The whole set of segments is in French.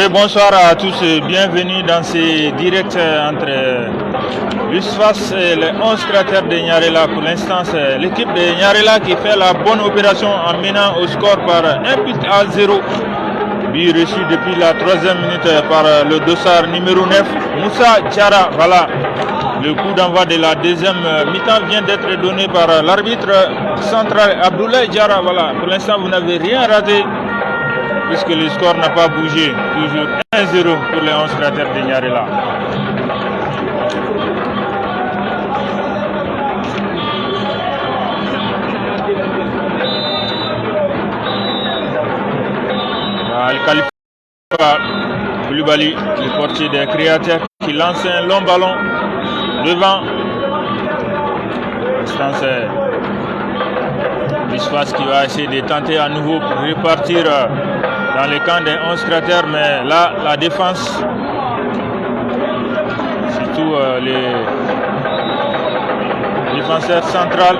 Bonsoir à tous et bienvenue dans ces directs entre l'USFAS et les 11 cratères de Nyarela. Pour l'instant, c'est l'équipe de Nyarela qui fait la bonne opération en menant au score par 1-0. But reçu depuis la 3e minute par le dossard numéro 9, Moussa Diarra. Voilà, le coup d'envoi de la deuxième mi-temps vient d'être donné par l'arbitre central Abdoulaye Diarra. Voilà, pour l'instant, vous n'avez rien raté, puisque le score n'a pas bougé. Toujours 1-0 pour les 11 cratères de Nyarela. Al-Khalifa Koulibaly, le portier des créateurs, qui lance un long ballon devant. C'est l'USFAS qui va essayer de tenter à nouveau pour repartir dans les camps des 11 cratères, mais là, la défense, surtout les défenseurs centrales,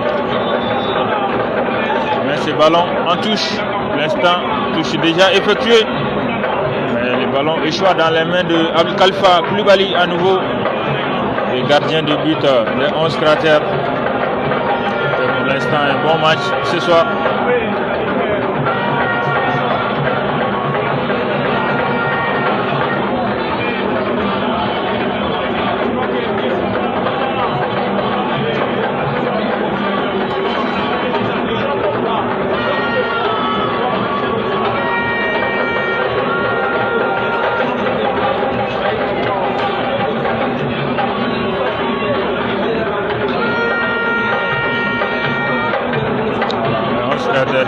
mais ce ballon en touche. L'instant, touche déjà effectuée. Mais le ballon échoue dans les mains de Al-Khalifa Koulibaly à nouveau, le gardien de but des 11 cratères. Et pour l'instant, un bon match ce soir.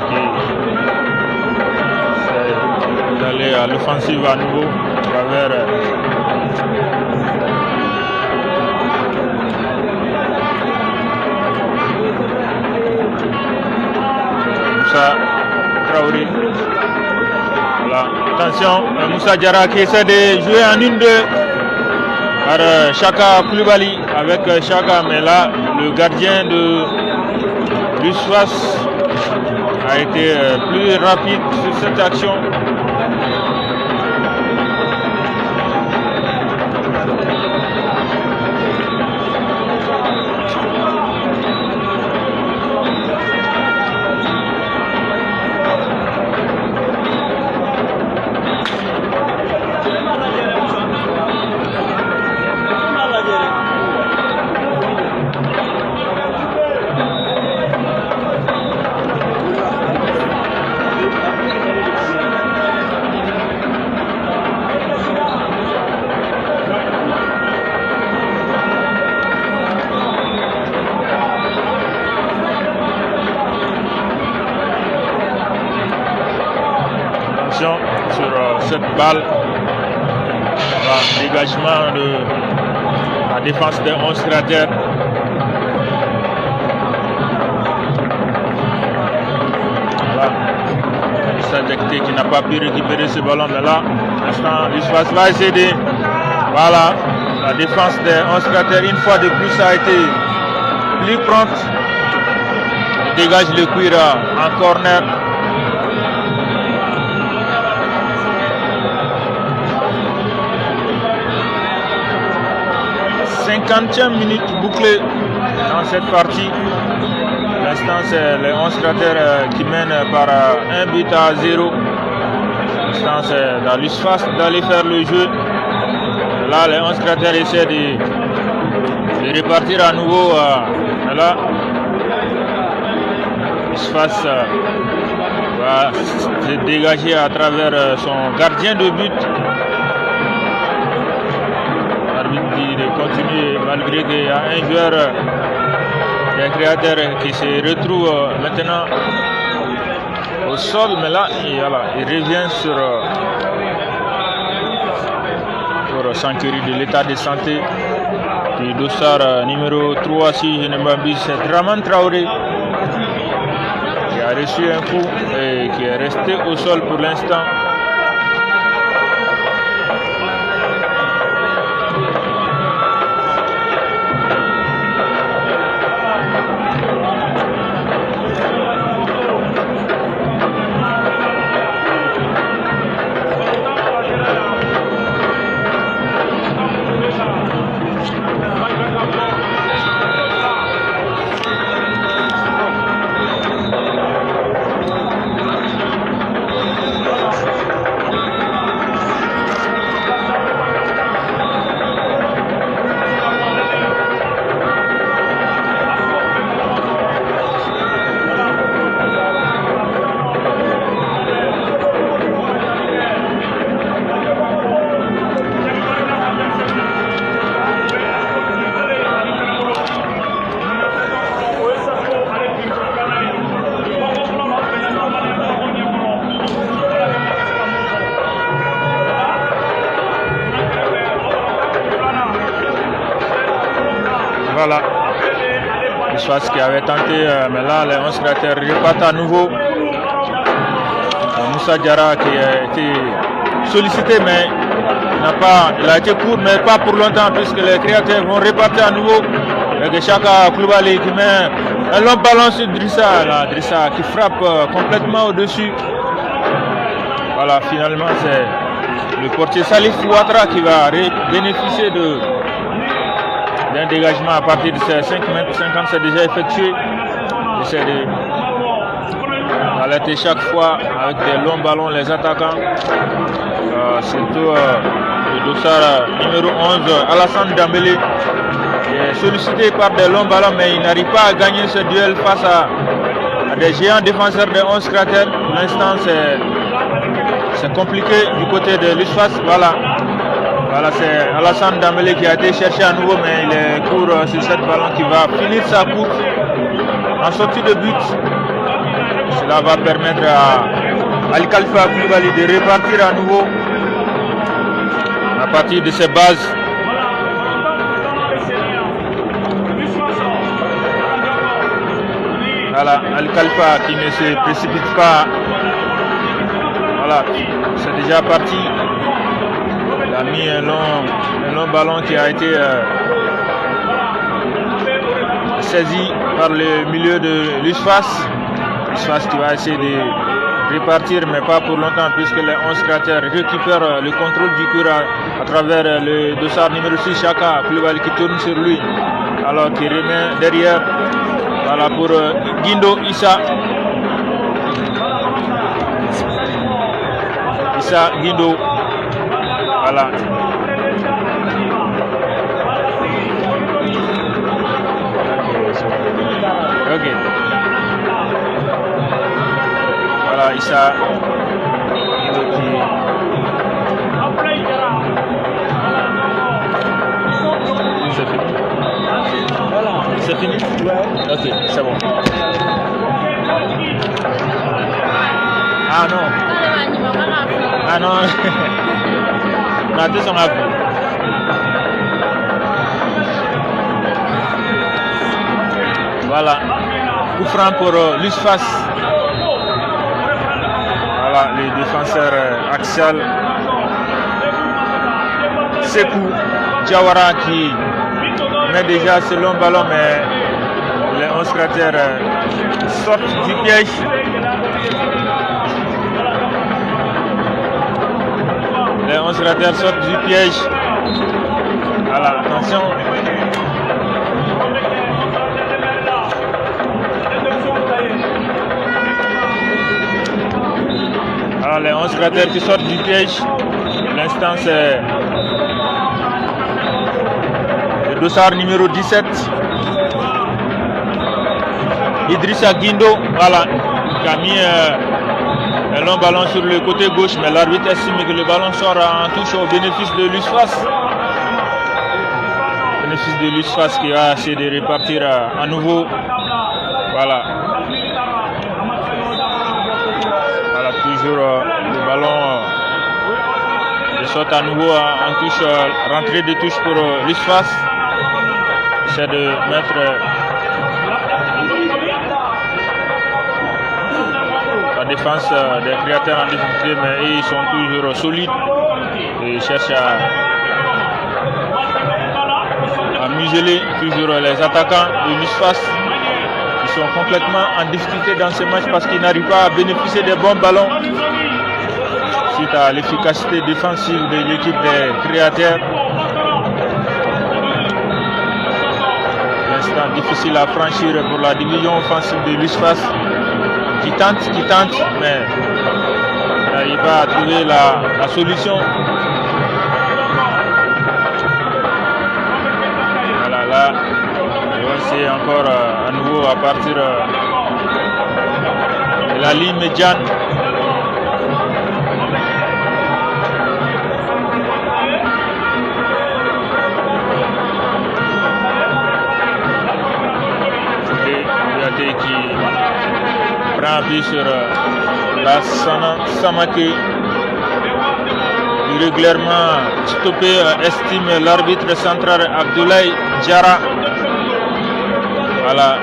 Qui d'aller à l'offensive à nouveau à travers Moussa Traoré. Voilà, attention, Moussa Diarra qui essaie de jouer en 1-2 par Chaka Koulibaly avec Chaka, mais là le gardien de l'USFAS a été plus rapide sur cette action. Sur cette balle, dégagement de la défense des 11 cratères. Voilà, Sadekte qui n'a pas pu récupérer ce ballon, mais là, pour l'instant, l'USFAS va essayer de... Voilà, la défense des 11 cratères, une fois de plus, a été plus prompte. Il dégage le cuir en corner. 50e minute bouclée dans cette partie. Pour l'instant, c'est les 11 cratères qui mènent par 1-0. Pour l'instant, c'est dans l'USFAS d'aller faire le jeu. Là, les 11 cratères essaient de repartir à nouveau. Là, l'USFAS va se dégager à travers son gardien de but. De continuer malgré qu'il y a un joueur des créateurs qui se retrouve maintenant au sol, mais là il revient pour s'enquérir de l'état de santé du dossard numéro 3, si je ne m'abuse, c'est Draman Traoré qui a reçu un coup et qui est resté au sol pour l'instant. Voilà. L'USFAS qui avait tenté, mais là les 11 créateurs repartent à nouveau. Moussa Diarra qui a été sollicité, mais il a été court, mais pas pour longtemps, puisque les créateurs vont repartir à nouveau. Avec Chaka Koulibaly qui met un long ballon sur Drissa. Là, Drissa qui frappe complètement au-dessus. Voilà, finalement, c'est le portier Salif Ouattara qui va bénéficier d'un dégagement à partir de ces 5 mètres 50, c'est déjà effectué. J'essaie d'alerter chaque fois avec des longs ballons les attaquants. Surtout le dossard numéro 11, Alassane Dembélé, qui est sollicité par des longs ballons, mais il n'arrive pas à gagner ce duel face à des géants défenseurs de 11 cratères. Pour l'instant, c'est compliqué du côté de l'USFAS. Voilà, c'est Alassane Dembélé qui a été cherché à nouveau, mais il est court sur cette ballon qui va finir sa course en sortie de but. Cela va permettre à Ali Khalifa Koulibaly de repartir à nouveau à partir de ses bases. Voilà, Ali Khalifa qui ne se précipite pas. Voilà, c'est déjà parti. Il a mis un long ballon qui a été saisi par le milieu de l'USFAS. L'USFAS qui va essayer de repartir, mais pas pour longtemps, puisque les 11 cratères récupèrent le contrôle du cours à travers le dossard numéro 6, Chaka Koulibaly qui tourne sur lui, alors qui remet derrière. Voilà pour Guindo Issa. Issa Guindo. Voilà. Ok. Voilà, Issa Guindo qui... C'est fini. C'est fini? Ouais. Ok, c'est bon. Ah non. Ah non. Nanti sama aku. Voilà. Coup franc pour l'USFAS. Voilà, les défenseurs axial. Sekou Diawara qui met déjà ce long ballon, mais les 11 cratères sortent du piège. Les 11 cratères sortent du piège. Voilà, attention. Alors les 11 cratères qui sortent du piège. L'instant c'est le dossard numéro 17. Idrissa Guindo, voilà, qui a mis un long ballon sur le côté gauche, mais l'arbitre estime que le ballon sort en touche au bénéfice de l'USFAS. Bénéfice de l'USFAS qui va essayer de repartir à nouveau. Voilà. Voilà, toujours le ballon sort à nouveau en touche, rentrée de touche pour l'USFAS. Essaie de mettre la défense des créateurs en difficulté, mais ils sont toujours solides et ils cherchent à museler toujours les attaquants de l'USFAS. Ils sont complètement en difficulté dans ce match parce qu'ils n'arrivent pas à bénéficier des bons ballons suite à l'efficacité défensive de l'équipe des créateurs. L'instant difficile à franchir pour la division offensive de l'USFAS qui tente, mais n'arrive pas à trouver la solution. Voilà, là, on va essayer encore à nouveau à partir de la ligne médiane. Qui prend appui sur la Samake, irrégulièrement stoppé, estime l'arbitre central Abdoulaye Diarra. Voilà,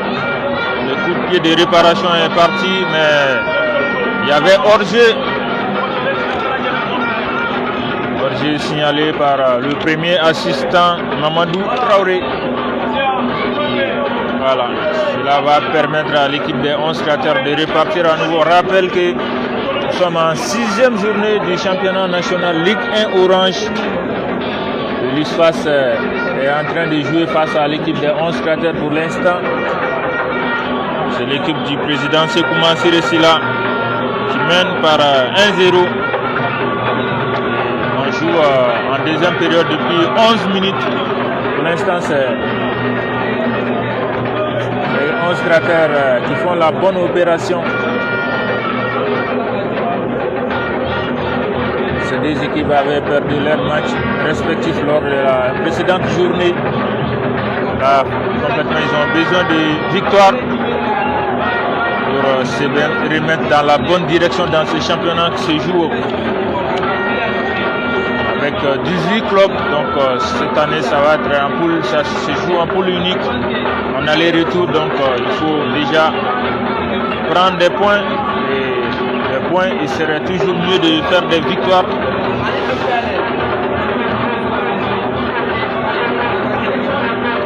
le coup de pied de réparation est parti, mais il y avait hors-jeu. Hors-jeu signalé par le premier assistant Mamadou Traoré. Voilà, cela va permettre à l'équipe des 11 cratères de repartir à nouveau. Rappelle que nous sommes en 6e journée du championnat national Ligue 1 Orange. L'USFAS est en train de jouer face à l'équipe des 11 cratères pour l'instant. C'est l'équipe du président Sekouma Siresila qui mène par 1-0. On joue en deuxième période depuis 11 minutes. Pour l'instant, c'est les 11 cratères qui font la bonne opération. Ces deux équipes avaient perdu leur match respectif lors de la précédente journée. Là, complètement, ils ont besoin de victoire pour se remettre dans la bonne direction dans ce championnat qui se joue avec 18 clubs. Donc cette année, ça va être en poule, ça se joue en poule unique, en aller-retour. Donc il faut déjà prendre des points. Il serait toujours mieux de faire des victoires.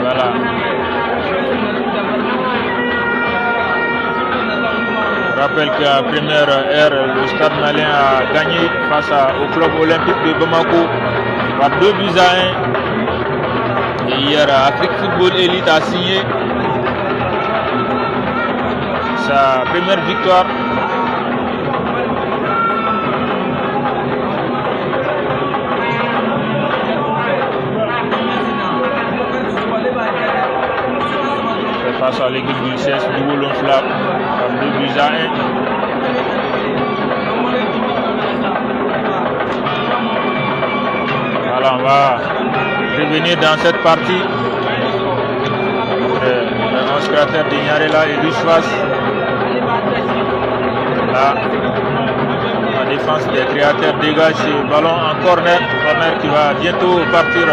Voilà. Je rappelle qu'à première heure, le Stade Malien a gagné face au club olympique de Bamako par 2-1. Et hier, Afrique Football Elite a signé sa première victoire. Face à l'équipe du CS Dougoulonfla par 2-1. Voilà, on va revenir dans cette partie. Les 11 cratères de Nyarela et l'USFAS. Là, la défense des créateurs dégage ce ballon en corner. Corner qui va bientôt partir de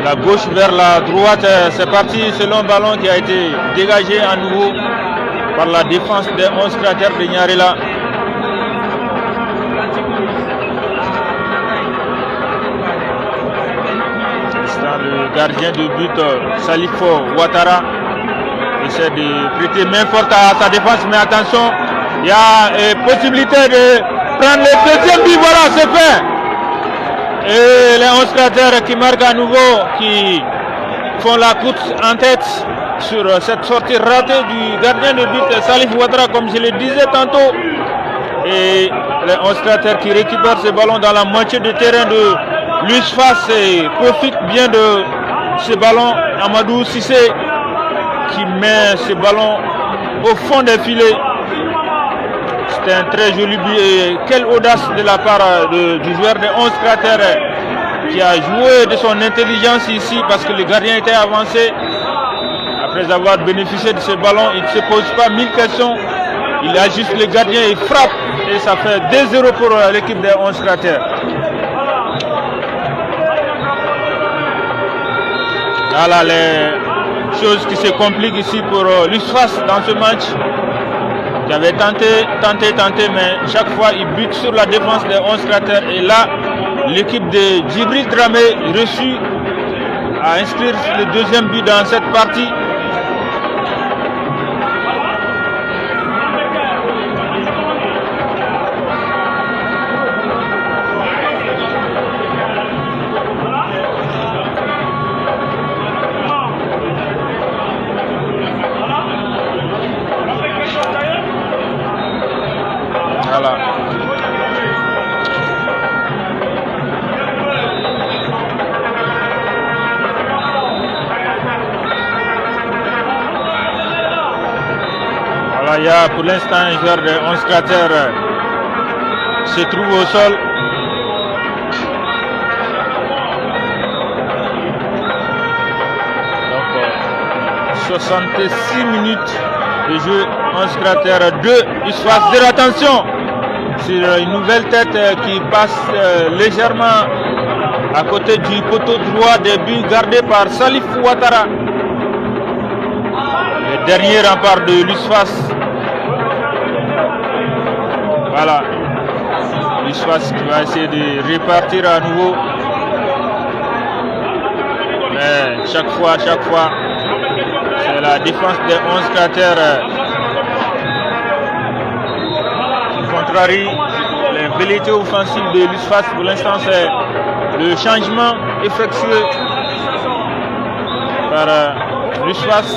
la gauche vers la droite. C'est parti, c'est long ballon qui a été dégagé à nouveau par la défense des 11 cratères de Nyarela. Le gardien de but Salifo Ouattara essaie de prêter main forte à sa défense, mais attention, il y a possibilité de prendre le deuxième but. Voilà, c'est fait. Et les 11 cratères qui marquent à nouveau, qui font la course en tête sur cette sortie ratée du gardien de but Salif Ouattara, comme je le disais tantôt. Et les 11 cratères qui récupèrent ce ballon dans la moitié du terrain de l'USFAS et profite bien de ce ballon. Amadou Sissé qui met ce ballon au fond des filets. C'était un très joli but et quelle audace de la part du joueur des 11 cratères qui a joué de son intelligence ici parce que le gardien était avancé. Après avoir bénéficié de ce ballon, il ne se pose pas 1000 questions. Il ajuste le gardien et frappe et ça fait 2-0 pour l'équipe des 11 cratères. Voilà les choses qui se compliquent ici pour l'USFAS dans ce match. J'avais tenté, mais chaque fois il bute sur la défense des 11 cratères. Et là, l'équipe de Djibril Dramé reçut à inscrire le deuxième but dans cette partie. Voilà. Voilà, il y a pour l'instant un joueur de 11 cratères se trouve au sol. Donc 66 minutes de jeu, 11 cratères 2, USFAS 0. Attention sur une nouvelle tête qui passe légèrement à côté du poteau droit des buts gardé par Salif Ouattara. dernier rempart de l'USFAS. Voilà. L'USFAS qui va essayer de répartir à nouveau. Mais chaque fois, c'est la défense des 11 cratères qui contrarie les velléités offensives de l'USFAS. Pour l'instant, c'est le changement effectué par l'USFAS.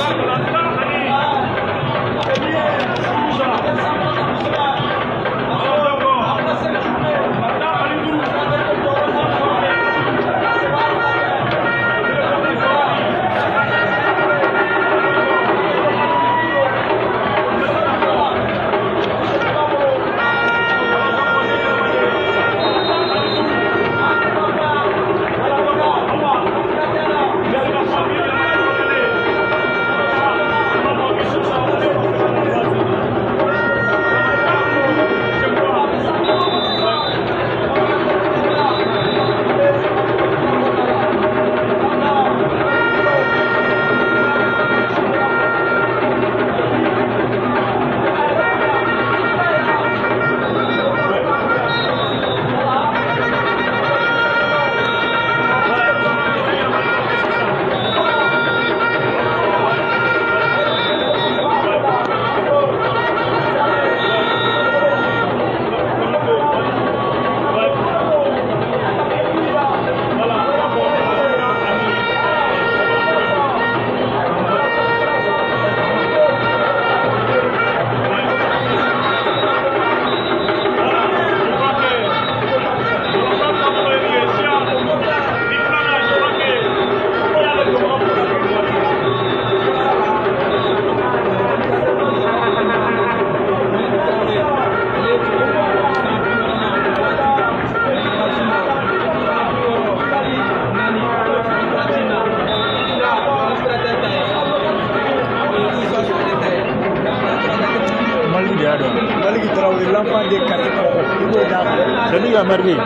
Salut à Marguerite.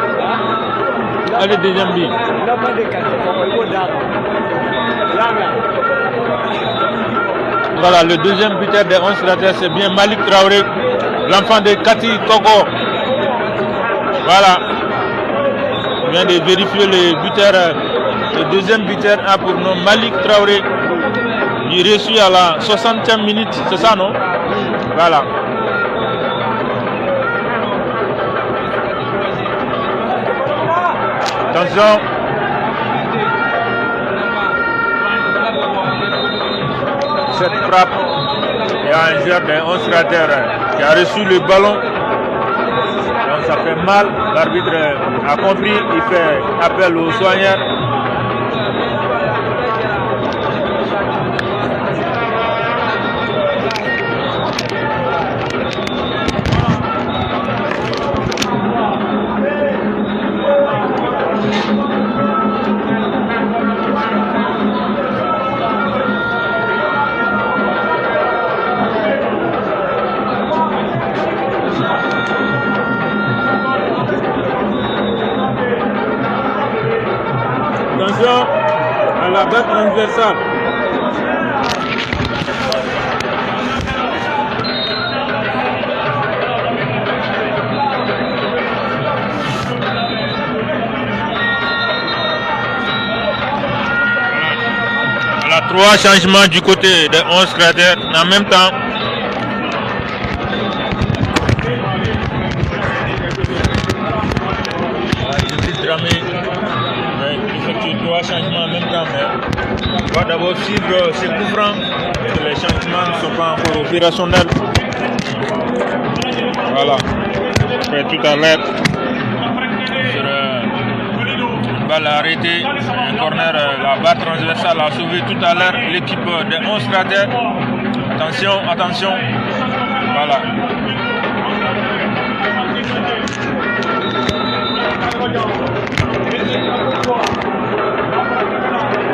Allez, deuxième but. Voilà, le deuxième buteur des 11 cratères, c'est bien Malik Traoré, l'enfant de Kati Koko. Voilà. On vient de vérifier le buteur. Le deuxième buteur a pour nom Malik Traoré. Il est reçu à la 60e minute, c'est ça, non? Voilà. Attention. Cette frappe, il y a un joueur des 11 cratères qui a reçu le ballon. Donc ça fait mal. L'arbitre a compris, il fait appel aux soigneurs. Attention à la balle transversale. Voilà, 3 changements du côté des 11 cratères en même temps. Effectuer 3 changements en même temps, mais on va d'abord suivre ces coups francs. Les changements ne sont pas encore opérationnels. Voilà, fait tout à l'heure sur une balle arrêtée, un corner, la barre transversale a sauvé tout à l'heure l'équipe des 11 cratères. Attention, attention, voilà.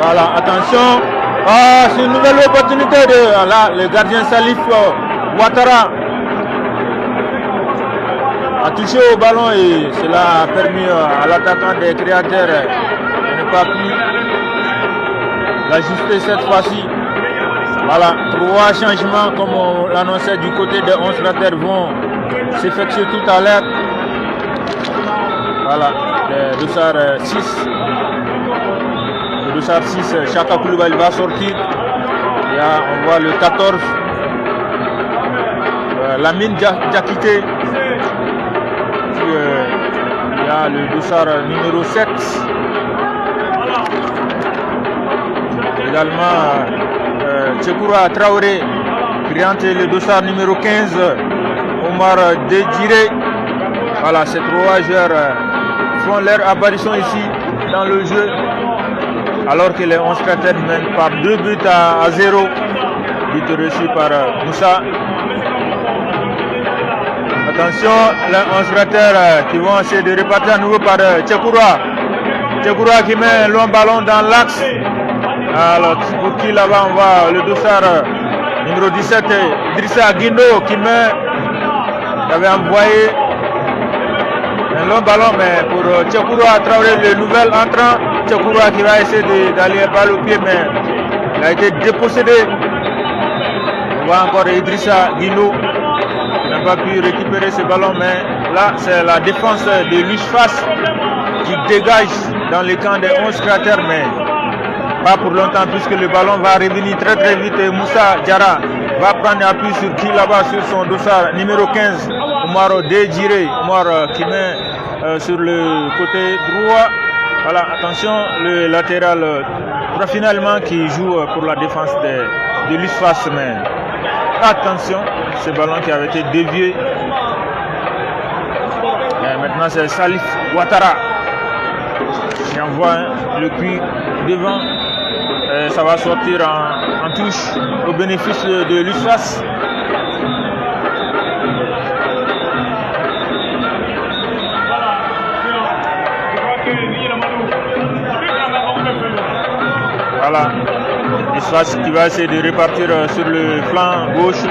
Voilà, attention. Ah, c'est une nouvelle opportunité de là, le gardien Salif Ouattara a touché au ballon et cela a permis à l'attaquant des créateurs de ne pas pu l'ajuster cette fois-ci. Voilà, 3 changements comme on l'annonçait du côté des 11 cratères vont s'effectuer tout à l'heure. Voilà, le dossard 6. Le dossard 6, Chaka Koulibaly va sortir. Là, on voit le 14. Lamine Diakité. Puis il y a le dossard numéro 7. Également Tchekoura Traoré qui rentre le dossard numéro 15. Omar Dédiré. Voilà, ces 3 joueurs font leur apparition ici dans le jeu. Alors que les 11 cratères mènent par 2 buts à 0. But reçu par Moussa. Attention, les 11 cratères qui vont essayer de repartir à nouveau par Tchekoura. Tchekoura qui met un long ballon dans l'axe. Alors, pour qui là-bas on voit le dossard numéro 17, Idrissa Guindo qui avait envoyé un long ballon, mais pour Tchekoura Traoré, le nouvel entrant. Tchekoura qui va essayer d'aller balle au pied, mais il a été dépossédé. On voit encore Idrissa Guindo qui n'a pas pu récupérer ce ballon, mais là c'est la défense de l'USFAS qui dégage dans les camps des 11 cratères, mais pas pour longtemps puisque le ballon va revenir très vite. Et Moussa Diarra va prendre appui sur qui là-bas, sur son dossard numéro 15, Omar Dédiré. Omar qui met sur le côté droit. Voilà, attention, le latéral finalement qui joue pour la défense de l'USFAS, mais attention, ce ballon qui avait été dévié. Et maintenant c'est Salif Ouattara qui envoie le puits devant. Et ça va sortir en touche au bénéfice de l'USFAS. Voilà, l'USFAS qui va essayer de repartir sur le flanc gauche.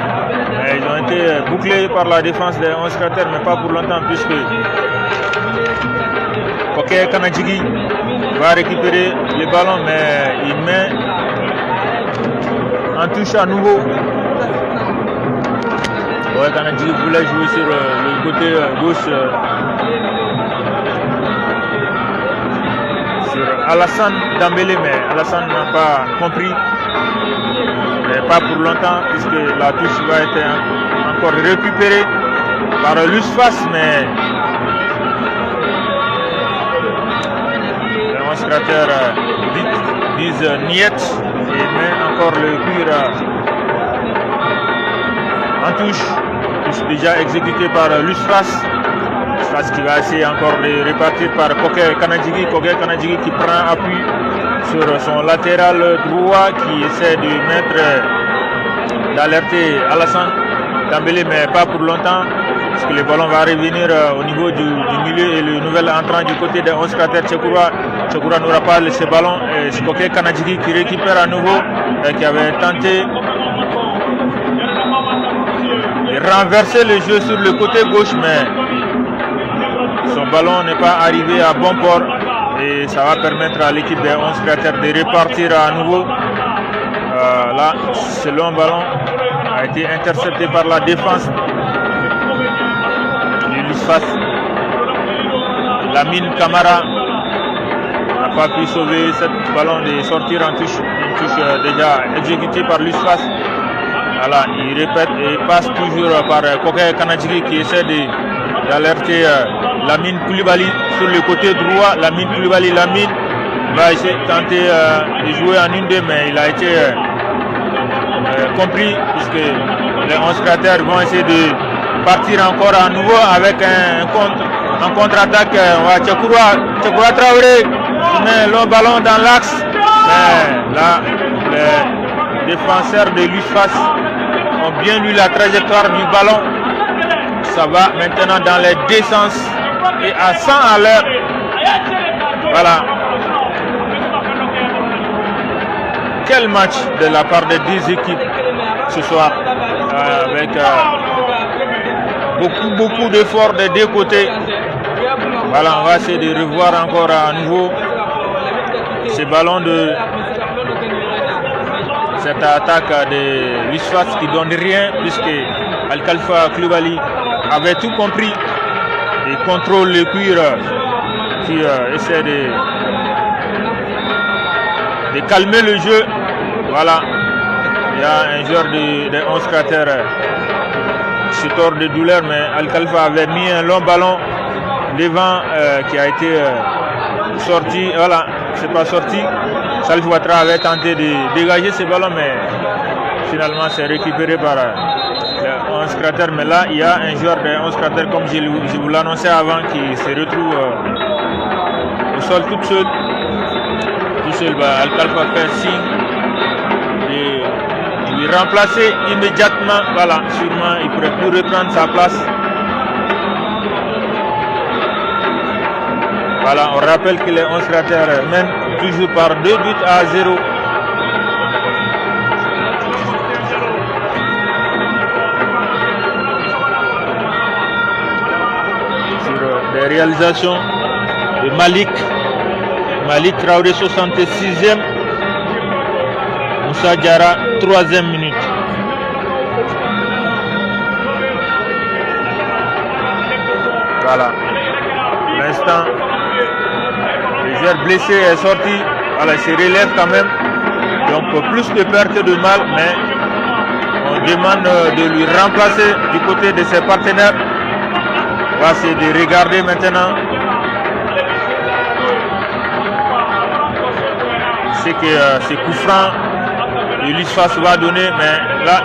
Ils ont été bouclés par la défense des 11 cratères, mais pas pour longtemps puisque Koké Kanadjigi va récupérer le ballon, mais il met en touche à nouveau. Ouais, Kanadjigi voulait jouer sur le côté gauche sur Alassane Dembélé, mais Alassane n'a pas compris. Mais pas pour longtemps puisque la touche va être encore récupérée par l'USFAS, mais les 11 cratères disent niet et met encore le cuir en touche déjà exécuté par l'USFAS. l'USFAS qui va essayer encore de repartir par Koké Kanadjigi. Koké Kanadjigi qui prend appui sur son latéral droit qui essaie de mettre d'alerter Alassane Dembélé, mais pas pour longtemps parce que le ballon va revenir au niveau du milieu et le nouvel entrant du côté des 11 cratères Tchekoura n'aura pas laissé ballon. Et c'est Koké Kanadjigi qui récupère à nouveau qui avait tenté de renverser le jeu sur le côté gauche, mais son ballon n'est pas arrivé à bon port. Et ça va permettre à l'équipe des 11 cratères de repartir à nouveau. Là, ce long ballon a été intercepté par la défense de l'USFAS. Lamine Camara n'a pas pu sauver ce ballon de sortir en touche. Une touche déjà exécutée par l'USFAS. Voilà, il répète et passe toujours par Koké Kanadjigi qui essaie d'alerter Lamine Koulibaly sur le côté droit. Lamine va essayer de tenter de jouer en 1-2, mais il a été compris puisque les 11 cratères vont essayer de partir encore à nouveau avec un contre-attaque. Tchekoura Traoré qui met le ballon dans l'axe, mais là les défenseurs de l'USFAS ont bien lu la trajectoire du ballon. Ça va maintenant dans les deux sens et à 100 à l'heure. Voilà. Quel match de la part des deux équipes ce soir, avec beaucoup d'efforts des deux côtés. Voilà, on va essayer de revoir encore à nouveau ces ballons de cette attaque de l'USFAS qui donne rien, puisque Al-Khalifa Koulibaly avait tout compris et contrôle le cuir qui essaie de calmer le jeu. Voilà, il y a un joueur de 11 cratères qui se tord de douleur, mais Al-Khalifa avait mis un long ballon devant qui a été sorti. Voilà, c'est pas sorti. Salif Ouattara avait tenté de dégager ce ballon, mais finalement c'est récupéré par le 11 cratères. Mais là, il y a un joueur de 11 cratères, comme je vous l'annonçais avant, qui se retrouve au sol tout seul. Al-Khalifa fait signe de lui remplacer immédiatement. Voilà, sûrement il pourrait plus reprendre sa place. Voilà, on rappelle que les 11 cratères mènent toujours par 2 buts à 0. Sur des réalisations de Malik Traoré, 66e. Moussa Diarra, 3e minute. Voilà. L'instant, le joueur blessé est sorti. Voilà, il se relève quand même. Donc plus de perte de mal, mais on demande de lui remplacer du côté de ses partenaires. On va essayer de regarder maintenant. C'est que c'est coup franc et l'USFAS va donner, mais là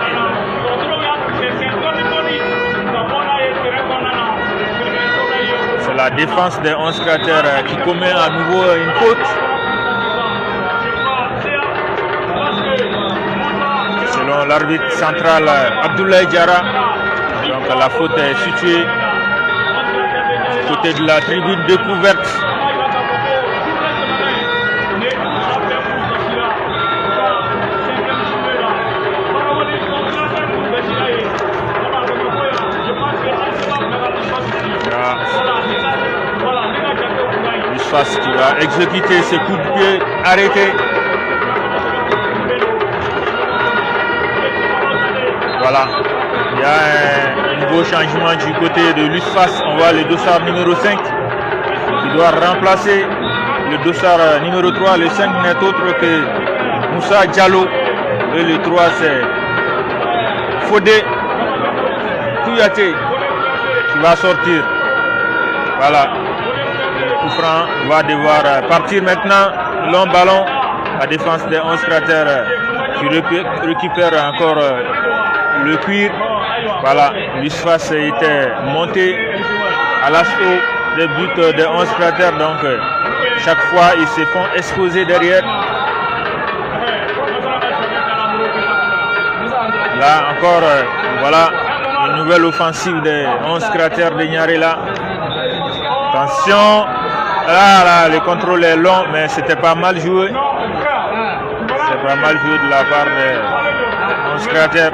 c'est la défense des 11 cratères qui commet à nouveau une faute. Selon l'arbitre central Abdoulaye Diarra, donc la faute est située du côté de la tribune découverte. Qui va exécuter ses coups de pied arrêtés. Voilà, il y a un nouveau changement du côté de l'USFAS. On voit le dossard numéro 5 qui doit remplacer le dossard numéro 3. Le 5 n'est autre que Moussa Diallo et le 3 c'est Fodé Kouyaté qui va sortir. Voilà. Franc va devoir partir maintenant. Long ballon. La défense des 11 cratères qui récupère encore le cuir. Voilà, l'USFAS était monté à l'assaut des buts des 11 cratères. Donc chaque fois ils se font exposer derrière. Là encore, voilà une nouvelle offensive des 11 cratères de Nyarela. Attention. Là, le contrôle est long, mais c'était pas mal joué. C'est pas mal joué de la part des 11 cratères.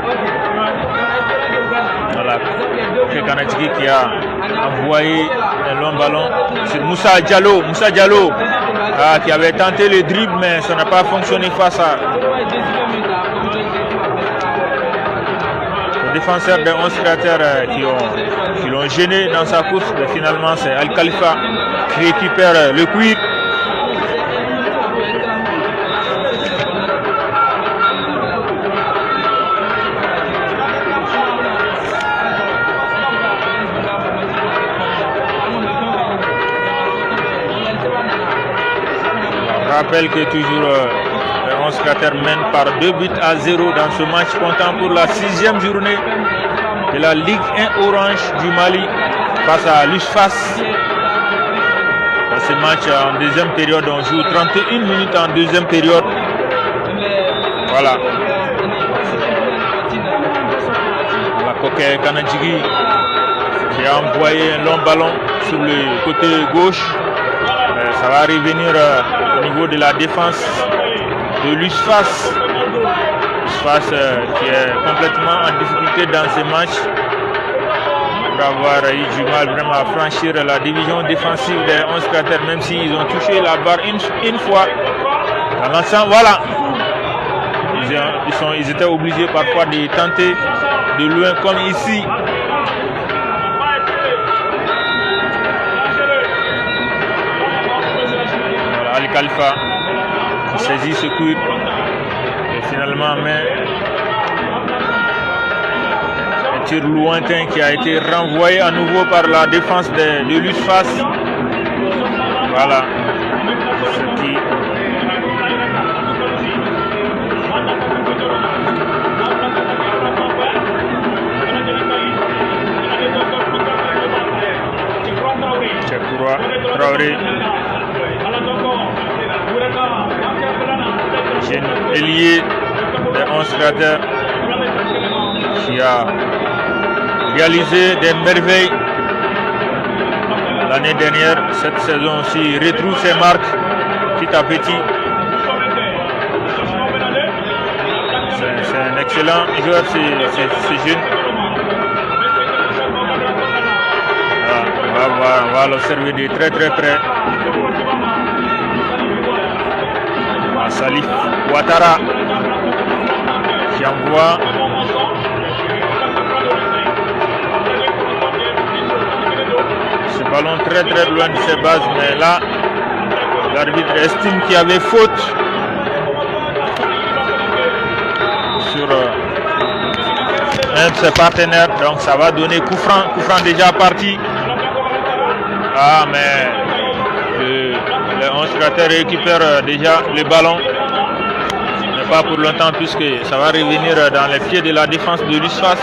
Voilà, Kanatiki qui a envoyé un long ballon sur Moussa Diallo. Qui avait tenté le dribble, mais ça n'a pas fonctionné face à les défenseurs des 11 cratères qui l'ont gêné dans sa course. Mais finalement, c'est Al-Khalifa qui récupère le cuir. On rappelle que toujours les 11 cratères mènent par 2 buts à 0 dans ce match comptant pour la 6e journée de la Ligue 1 Orange du Mali face à l'USFAS. Dans ce match en deuxième période, on joue 31 minutes en deuxième période. Voilà. La coquette Kanadjigi qui a envoyé un long ballon sur le côté gauche. Ça va revenir au niveau de la défense de l'USFAS. l'USFAS qui est complètement en difficulté dans ce match. Pour avoir eu du mal vraiment à franchir la division défensive des 11 cratères, même s'ils ont touché la barre une fois. Dans l'ensemble, voilà. ils étaient obligés parfois de tenter de loin comme ici. Voilà, Ali Khalifa saisit ce coup et finalement met un tir lointain qui a été renvoyé à nouveau par la défense de l'USFAS. Voilà ce qui Traoré, jeune ailier de 11 cratères qui a réalisé des merveilles l'année dernière. Cette saison aussi, il retrouve ses marques petit à petit. C'est un excellent joueur, c'est jeune. On va l'observer de très près. Salif Ouattara qui envoie ce ballon très loin de ses bases, mais là l'arbitre estime qu'il y avait faute sur un de ses partenaires, donc ça va donner coup franc déjà parti. Ah, mais les 11 cratères récupèrent déjà le ballon, mais pas pour longtemps puisque ça va revenir dans les pieds de la défense de l'USFAS.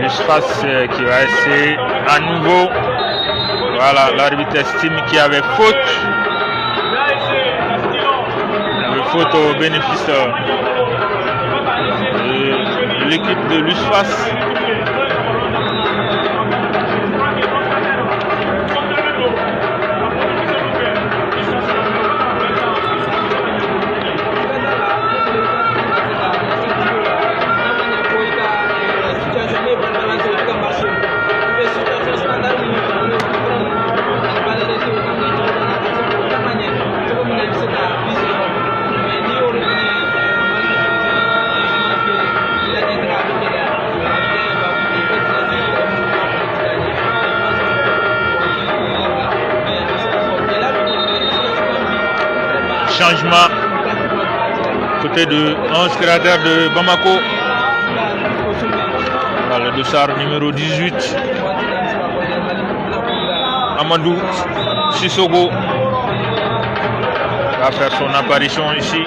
L'USFAS qui va essayer à nouveau. Voilà, l'arbitre estime qu'il y avait faute. Il y avait faute au bénéfice de l'équipe de l'USFAS. Changement côté de 11 cratères de Bamako. Voilà, le dossard numéro 18 Amadou Sissoko va faire son apparition ici.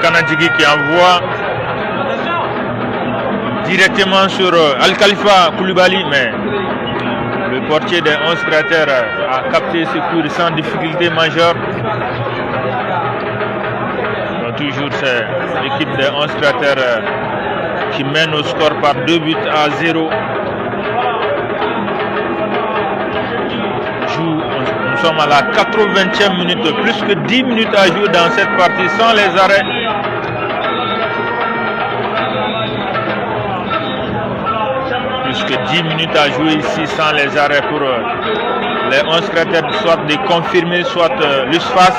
Kanadjigi qui envoie directement sur Ali Khalifa Koulibaly, mais le portier des 11 cratères a capté ce coup sans difficulté majeure. Donc, toujours c'est l'équipe des 11 cratères qui mène au score par 2 buts à 0. Nous sommes à la 80e minute, plus que 10 minutes à jouer dans cette partie sans les arrêts. Plus que 10 minutes à jouer ici sans les arrêts pour les 11 cratères, soit de confirmer, soit l'USFAS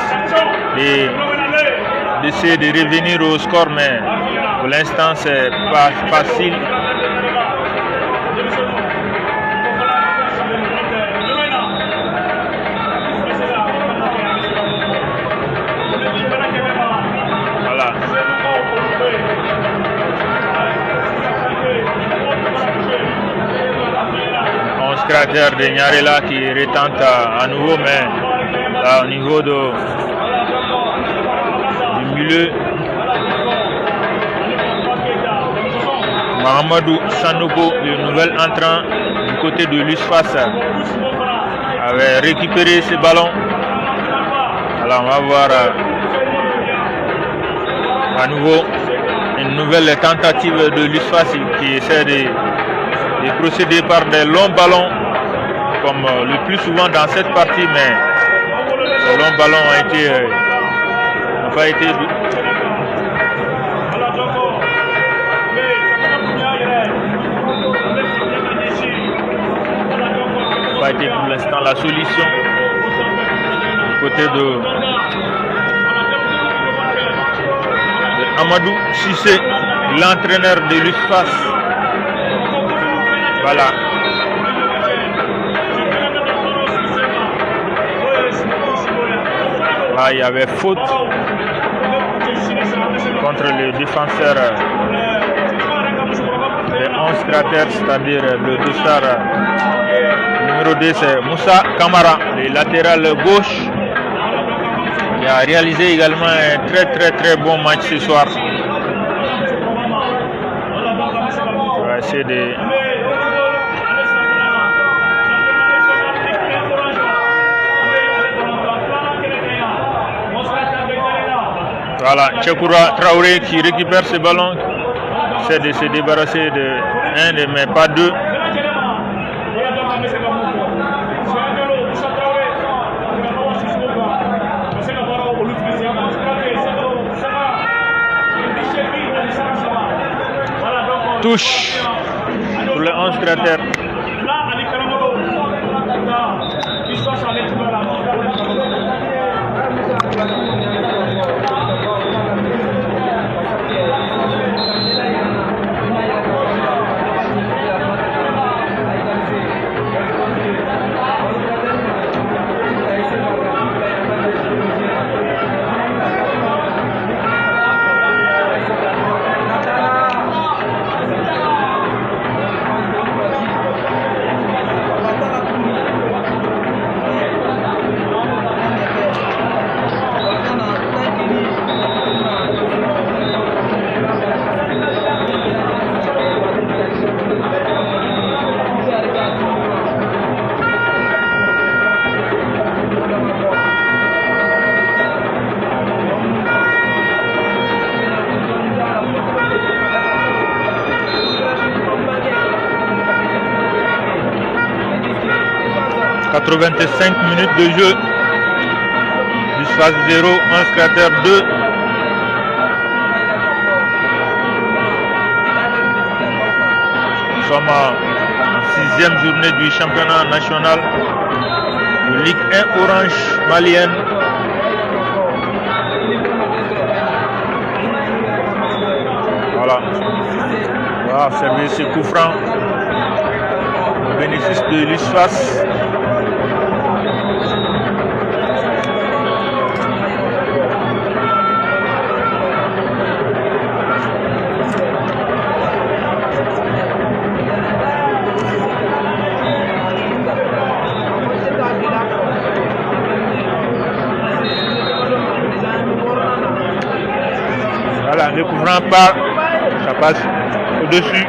d'essayer de revenir au score, mais pour l'instant c'est pas facile. cratère de Nyarela qui retente à nouveau, mais là, au niveau du milieu, Mahamadou Sanogo, le nouvel entrant du côté de l'USFAS, avait récupéré ce ballon. Alors on va voir à nouveau une nouvelle tentative de l'USFAS qui essaie de procéder par des longs ballons comme le plus souvent dans cette partie, mais ces longs ballons n'ont pas été pour l'instant la solution du côté de Amadou Cissé, l'entraîneur de l'USFAS. Voilà. Là, il y avait faute contre le défenseur des 11 cratères, c'est-à-dire le dossard numéro 2, c'est Moussa Kamara, le latéral gauche. Il a réalisé également un très bon match ce soir. On va essayer de... Voilà, Tchekoura Traoré qui récupère ce ballon, c'est de se débarrasser de un, mais pas deux. Touche pour les 11 cratères. 85 minutes de jeu. l'USFAS 0, 11 cratères 2. Nous sommes en 6e journée du championnat national de Ligue 1 Orange malienne. Voilà. On va observer ce coup franc au bénéfice de l'USFAS. Voilà, le coup franc part, ça passe au-dessus.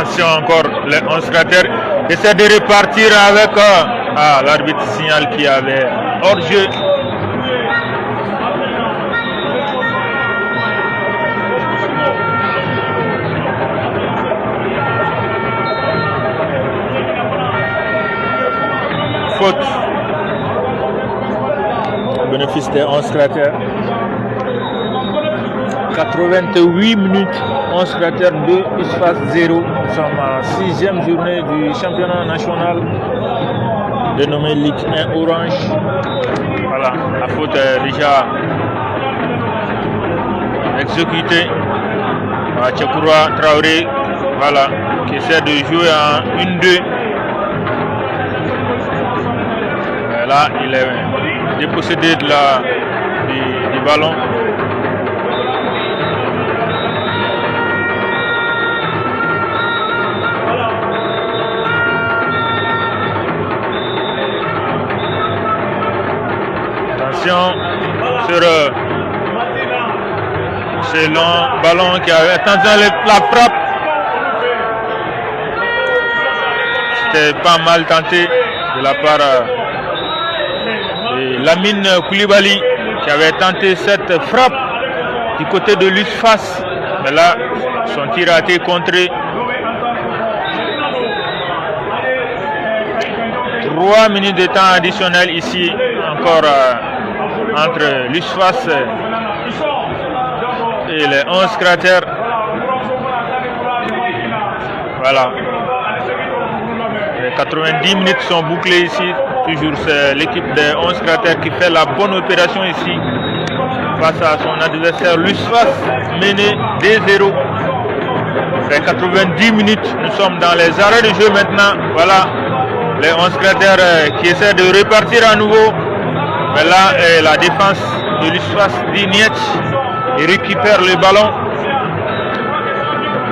Attention encore, les 11 cratères essaient de repartir avec... l'arbitre signale qu'il y avait hors-jeu. Faute. Au bénéfice des 11 cratères. 88 minutes, 11 cratères 2, USFAS 0. Nous sommes à la 6e journée du championnat national dénommé Ligue 1 Orange. Voilà, la faute est déjà exécutée. Tchekoura Traoré, voilà, qui essaie de jouer en 1-2. Là, il est dépossédé du ballon. Attention sur ce long ballon qui avait tenté la frappe. C'était pas mal tenté de la part de Lamine Koulibaly qui avait tenté cette frappe du côté de l'USFAS. Mais là, son tir a été contré. 3 minutes de temps additionnel ici encore entre l'USFAS et les 11 cratères. Voilà. Les 90 minutes sont bouclées ici. Toujours c'est l'équipe des 11 cratères qui fait la bonne opération ici face à son adversaire l'USFAS, mené 2-0. Les 90 minutes, nous sommes dans les arrêts de jeu maintenant. Voilà. Les 11 cratères qui essaient de repartir à nouveau. Mais là, la défense de l'USFAS dit niet. Il récupère le ballon.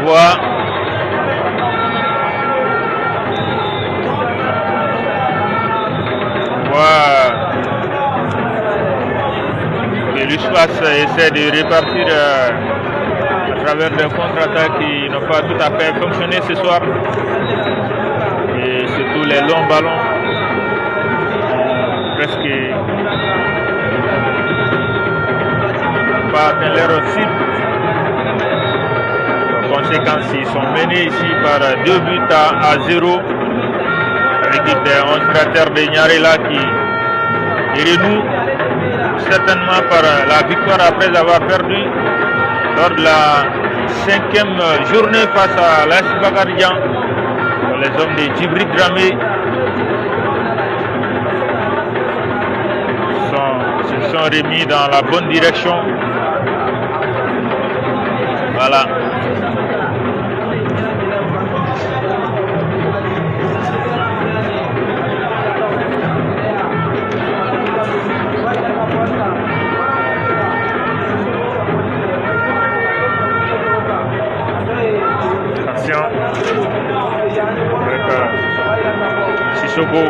Voilà. Et l'USFAS essaie de repartir à travers des contre-attaques qui n'ont pas tout à fait fonctionné ce soir. Et surtout les longs ballons. Presque pas atteint leur cible. En conséquence, ils sont menés ici par 2 buts à 0. L'équipe des 11 cratères de Nyarela qui renoue certainement par la victoire après avoir perdu lors de la 5e journée face à l'AS Bakarijan. Les hommes de Djibril Dramé se sont remis dans la bonne direction. Voilà. Attention. Sissoko.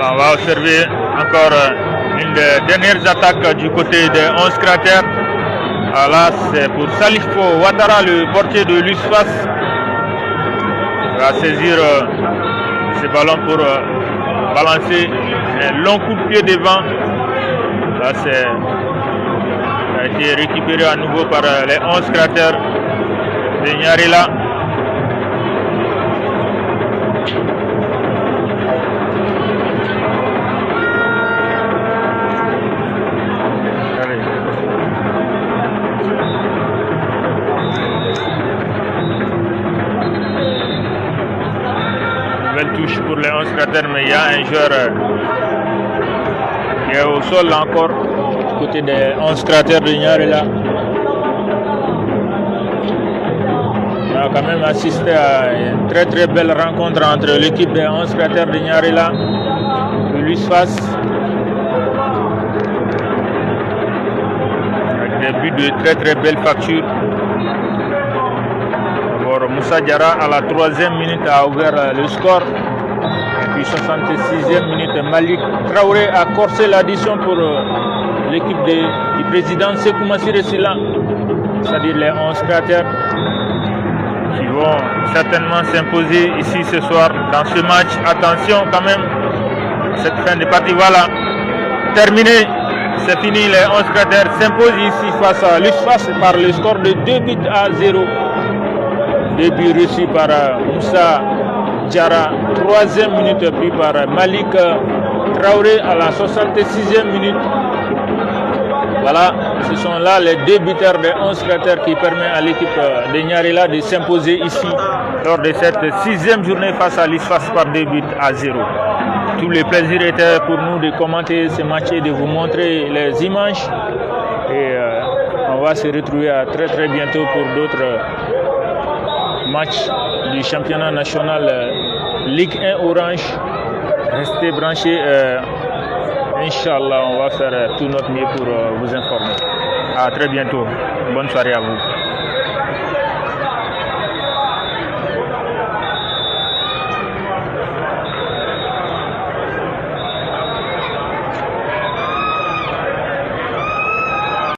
On va observer encore une des dernières attaques du côté des 11 cratères. Là, c'est pour Salifo Ouattara, le portier de l'USFAS. Il va saisir ce ballon pour balancer un long coup de pied devant. Là, ça a été récupéré à nouveau par les 11 cratères de Nyarela. Touche pour les 11 cratères, mais il y a un joueur qui est au sol encore du côté des 11 cratères de Nyarela. On a quand même assisté à une très belle rencontre entre l'équipe des 11 cratères de Nyarela et l'USFAS, avec des buts de très belle facture. D'abord Alors Moussa Diarra à la 3e minute a ouvert le score. Et puis 66e minute, Malik Traoré a corsé l'addition pour l'équipe du président Sékou Massiré Sylla, c'est-à-dire les 11 cratères qui vont certainement s'imposer ici ce soir dans ce match. Attention quand même, cette fin de partie, voilà, terminée, c'est fini, les 11 cratères s'imposent ici face à l'USFAS par le score de 2-0. 2 buts reçus par Moussa Diarra, 3e minute pris par Malik Traoré à la 66e minute. Voilà, ce sont là les 2 buteurs des 11 cratères qui permettent à l'équipe de Niarela de s'imposer ici lors de cette 6e journée face à l'USFAS par 2-0. Tout le plaisir était pour nous de commenter ce match et de vous montrer les images. Et on va se retrouver à très bientôt pour d'autres matchs du championnat national Ligue 1 Orange. Restez branchés. Inch'Allah, on va faire tout notre mieux pour vous informer. À très bientôt. Bonne soirée à vous.